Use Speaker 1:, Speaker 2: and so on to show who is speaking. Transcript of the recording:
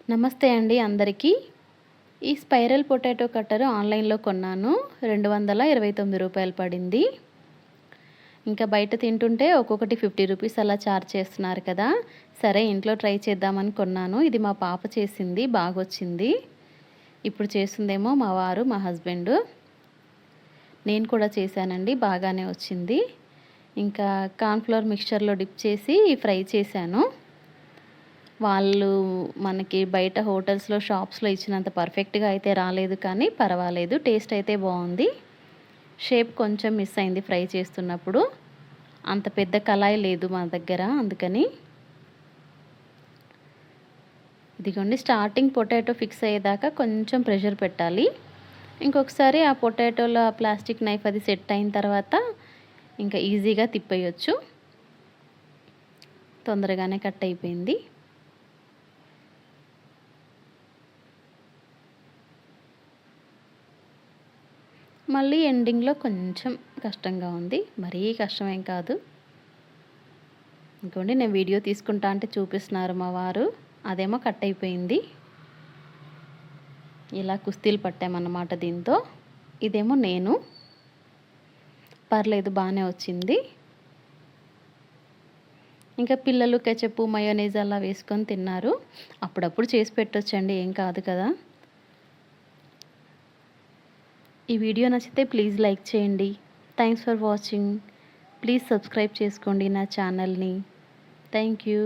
Speaker 1: నమస్తే అండి అందరికీ. ఈ స్పైరల్ పొటాటో కట్టరు ఆన్‌లైన్‌లో కొన్నాను. రూ. 229 పడింది. ఇంకా బయట తింటుంటే ఒక్కొక్కటి రూ. 50 అలా చార్జ్ చేస్తున్నారు కదా! సరే ఇంట్లో ట్రై చేద్దామని కొన్నాను. ఇది మా పాప చేసింది. బాగొచ్చింది. ఇప్పుడు చేస్తుందేమో మా వారు, మా హస్బెండు. నేను కూడా చేశానండి. బాగానే వచ్చింది. ఇంకా కార్న్‌ఫ్లోర్ మిక్స్చర్‌లో డిప్ చేసి ఫ్రై చేశాను. వాళ్ళు మనకి బయట హోటల్స్‌లో, షాప్స్‌లో ఇచ్చినంత పర్ఫెక్ట్‌గా అయితే రాలేదు కానీ పర్వాలేదు. టేస్ట్ అయితే బావుంది. షేప్ కొంచెం మిస్ అయింది ఫ్రై చేస్తున్నప్పుడు. అంత పెద్ద కళాయి లేదు మా దగ్గర అందుకని. ఇదిగోండి స్టార్టింగ్ పొటాటో ఫిక్స్ అయ్యేదాకా కొంచెం ప్రెషర్ పెట్టాలి. ఇంకొకసారి ఆ పొటాటోలో ఆ ప్లాస్టిక్ నైఫ్ అది సెట్ అయిన తర్వాత ఇంకా ఈజీగా తిప్పేయొచ్చు. తొందరగానే కట్ అయిపోయింది. మళ్ళీ ఎండింగ్‌లో కొంచెం కష్టంగా ఉంది. మరీ కష్టమేం కాదు. ఇంకోండి నేను వీడియో తీసుకుంటా అంటే చూపిస్తున్నారు మా వారు. అదేమో కట్ అయిపోయింది. ఇలా కుస్తీలు పట్టామన్నమాట దీంతో. ఇదేమో నేను. పర్లేదు బానే వచ్చింది. ఇంకా పిల్లలు కెచప్పు, మయోనైస్ అలా వేసుకొని తిన్నారు. అప్పుడప్పుడు చేసి పెట్టొచ్చండి ఏం కాదు కదా! ఈ వీడియో నచ్చితే ప్లీజ్ లైక్ చేయండి. Thanks for watching. Please subscribe చేసుకోండి నా ఛానల్‌ని. Thank you.